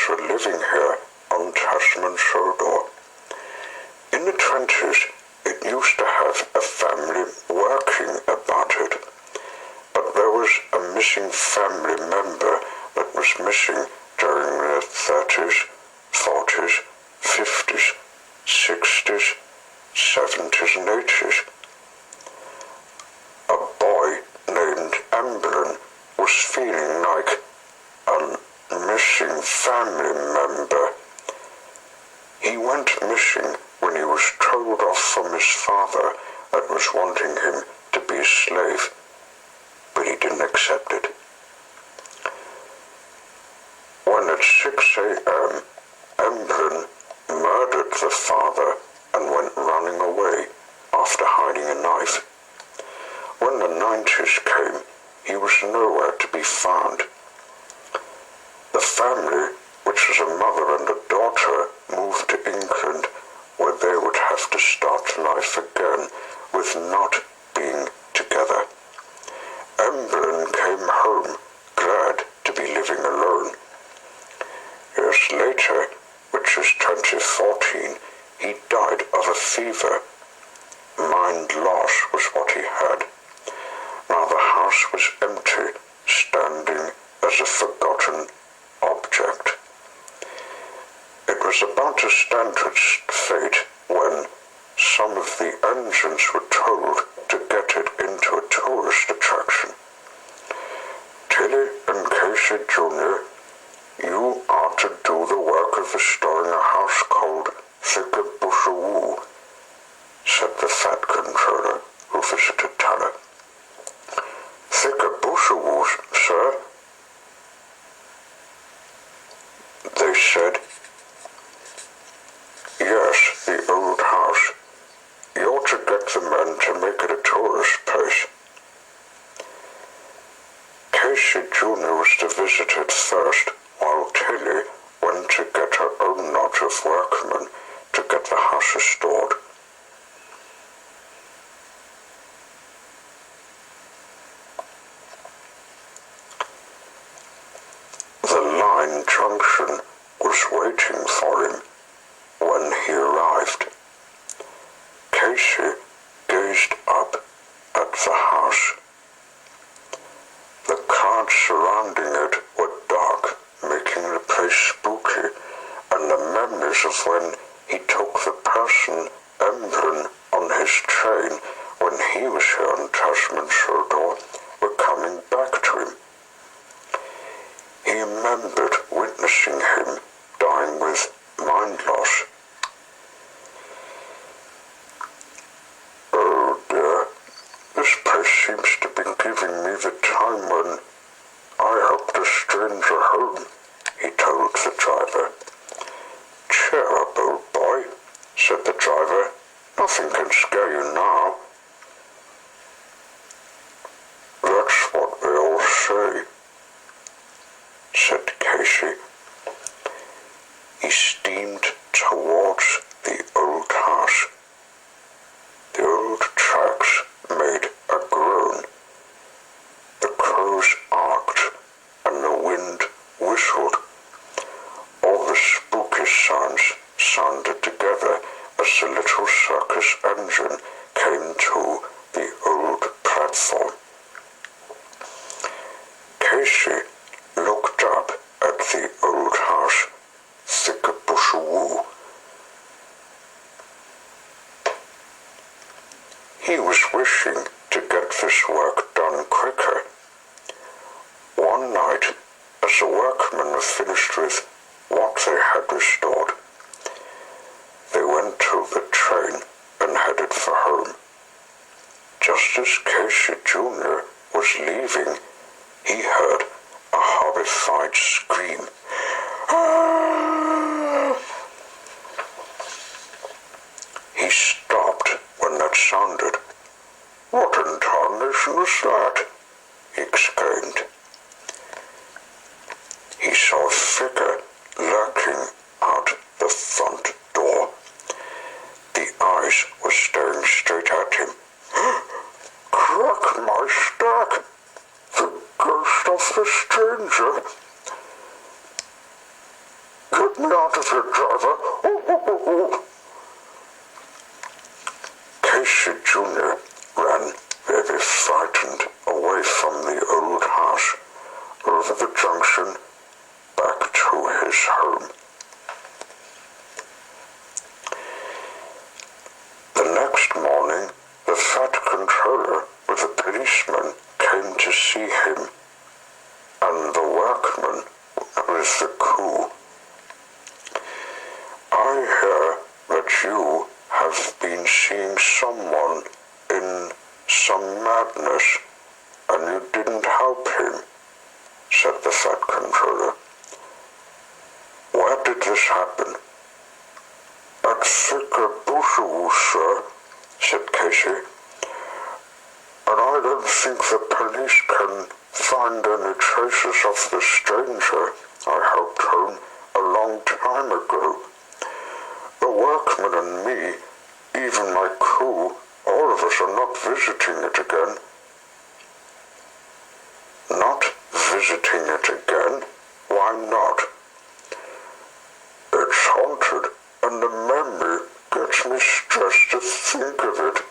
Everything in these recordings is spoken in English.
Americans were living here on Tasman Sodor. In the 20s, it used to have a family working about it, but there was a missing family member that was missing during the 30s, 40s, 50s, 60s, 70s and 80s. A boy named Amblin was feeling like a missing family member. He went missing when he was told off from his father that was wanting him to be a slave, but he didn't accept it. When at 6 a.m. Amblin murdered the father and went running away after hiding a knife. When the 90s came, he was nowhere to be found. The family, which was a mother and a daughter, moved to England, where they would have to start life again with not being together. Amblin came home, glad to be living alone. Years later, which was 2014, he died of a fever. Mind loss was what he had. Now the house was empty, standing as a forgotten object. It was about to stand to its fate when some of the engines were told to get it into a tourist attraction. Tilly and Casey Jr., you are to do the work of restoring a house called Thickebushawoo, said the fat controller who visited Tanner. Thickebushawoo, sir? They said. Yes, the old house. You ought to get the men to make it a tourist place. Casey Jr. was to visit it first, while Tilly went to get her own lot of workmen to get the house restored. The line junction was waiting for him when he arrived. Casey gazed up at the house. The cards surrounding it were dark, making the place spooky, and the memories of when he took the person, Amblin, on his train when he was here on Tasman Sodor were coming back to him. He remembered witnessing him dying with mind loss. Oh dear, this place seems to be giving me the time when I helped a stranger home, he told the driver. Cheer up, old boy, said the driver. Nothing can scare you now. That's what they all say, said Casey. He steamed towards the old house. The old tracks made a groan. The crows arced and the wind whistled. All the spooky sounds sounded together as the little circus engine came to the old platform. Casey looked up at the old house, Thickebushawoo. He was wishing to get this work done quicker. One night, as the workmen were finished with what they had restored, they went to the train and headed for home. Just as Casey Jr. was leaving, he heard a horrified scream. He stopped when that sounded. What in tarnation was that? He exclaimed. He saw a figure lurking out the front door. The eyes were staring straight at him. Crack my stack! The ghost of the stranger! out of here, driver. Ooh, ooh, ooh, ooh. Casey Jr. ran, very frightened, away from the old house, over the junction, back to his home. The next morning, the Fat Controller with a policeman came to see him, and the workman with the coup. I hear that you have been seeing someone in some madness, and you didn't help him, said the Fat Controller. Where did this happen? At Thicker-Bushu, sir, said Casey. And I don't think the police can find any traces of the stranger I helped home a long time ago. The workmen and me, even my crew, all of us are not visiting it again. Not visiting it again? Why not? It's haunted, and the memory gets me stressed to think of it.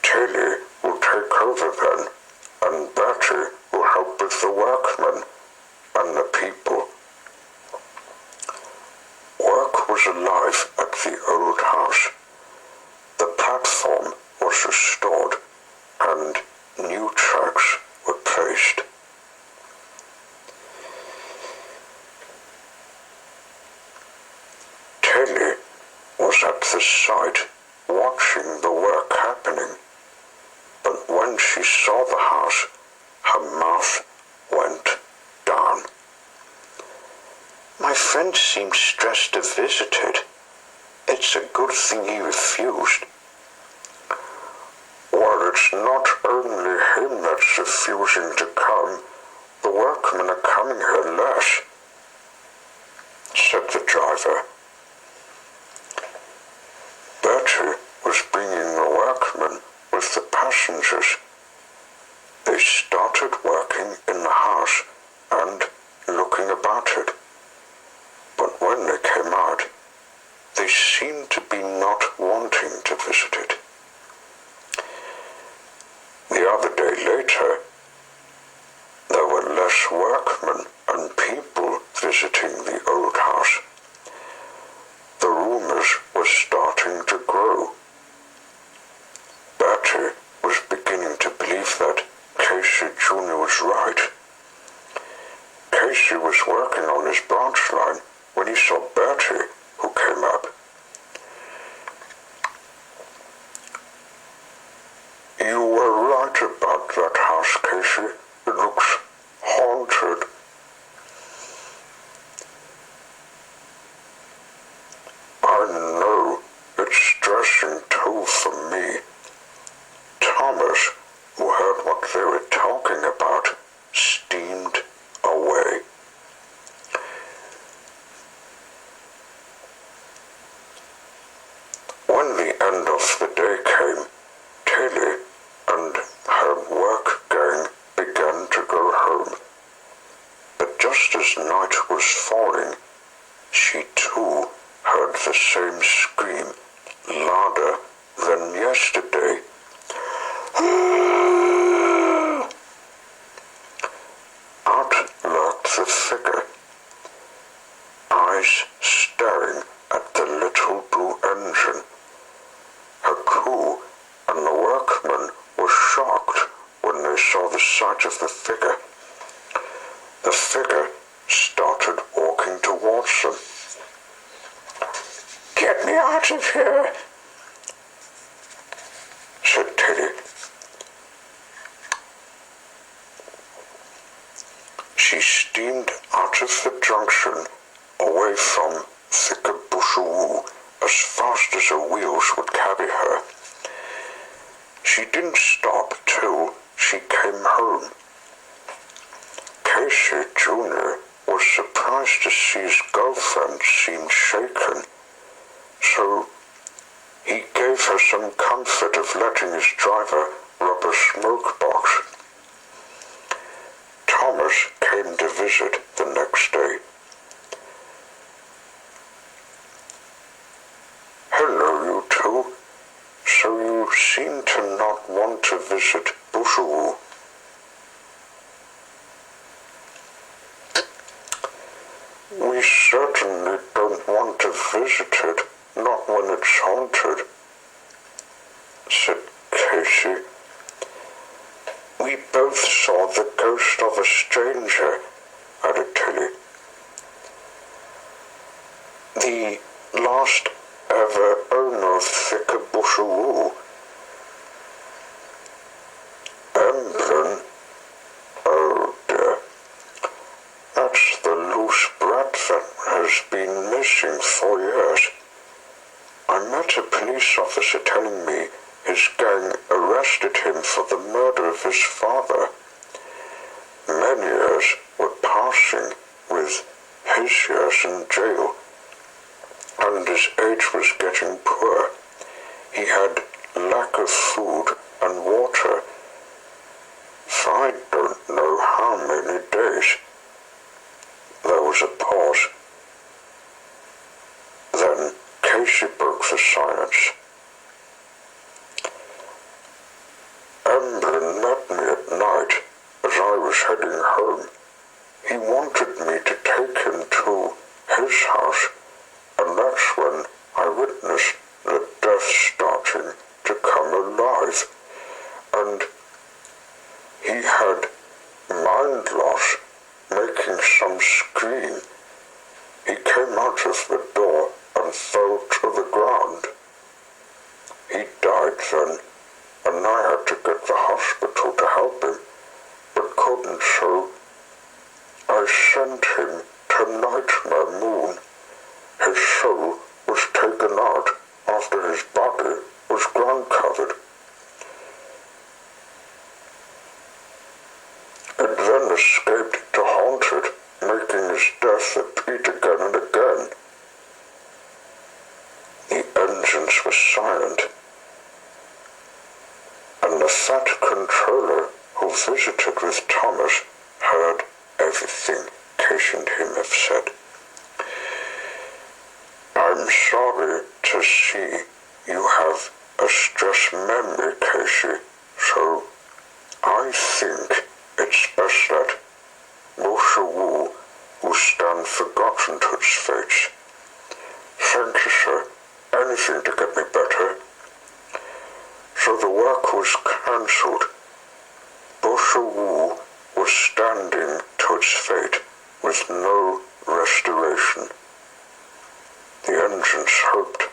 Tilly will take over then, and Bertie will help with the workmen and the people. Work was alive at the old house. The platform was restored, and new tracks were placed. Tilly was at the site watching the work happening, but when she saw the house, her mouth went down. My friend seemed stressed to visit it. It's a good thing he refused. Well, it's not only him that's refusing to come. The workmen are coming here less, said the driver. Bertie was bringing the workmen with the passengers. They started working in the house and looking about it. But when they came out, they seemed to be not wanting to visit it. The other day later, there were less workmen and people visiting the old house. The rumors were starting to grow. Bertie was beginning to believe that Casey Jr. was right. Casey was working on his branch line when he saw Bertie, who came up. You were right about that house, Casey. It looks haunted. I know it's stressing too for me. Thomas, who heard what they were talking about, steamed away. When the end of the day came, Tilly and her work gang began to go home. But just as night was falling, she too heard the same scream, louder than yesterday. Out lurked the figure, eyes staring at the little blue engine. Her crew and the workmen were shocked when they saw the sight of the figure. The figure started walking towards them. Get me out of here, said Tilly. She steamed out of the junction away from Thicker-Bushu as fast as her wheels would carry her. She didn't stop till she came home. Casey Jr. was surprised to see his girlfriend seem shaken, so he gave her some comfort of letting his driver rub a smoke box. Thomas came to visit the next day. visited, not when it's haunted, said Casey. We both saw the ghost of a stranger, added Tilly. The last ever owner of Thickebushawoo. Emblem? Oh dear. That's the loose brat that has been missing for years. I met a police officer telling me his gang arrested him for the murder of his father. Many years were passing with his years in jail, and his age was getting poor. He had lack of food and water for I don't know how many days. There was a pause. Then Casey broke the silence. Emblem met me at night as I was heading home. He wanted me to take him to his house, and that's when I witnessed the death starting to come alive, and he had mind loss, making some scream. He came out of the door and fell to the ground. He died then, and I had to get to the hospital to help him, but couldn't, so I sent him to Nightmare Moon. His soul was taken out after his body was ground covered. It then escaped to Haunted, making his death repeat again and again. The engines were silent, and the fat controller who visited with Thomas heard everything Casey and him have said. I'm sorry to see you have a stressed memory, Casey, so I think it's best that Bushawoo will stand forgotten to its fates. Thank you, sir. Anything to get me better. So the work was cancelled. Bushawoo was standing to its fate with no restoration. The engines hoped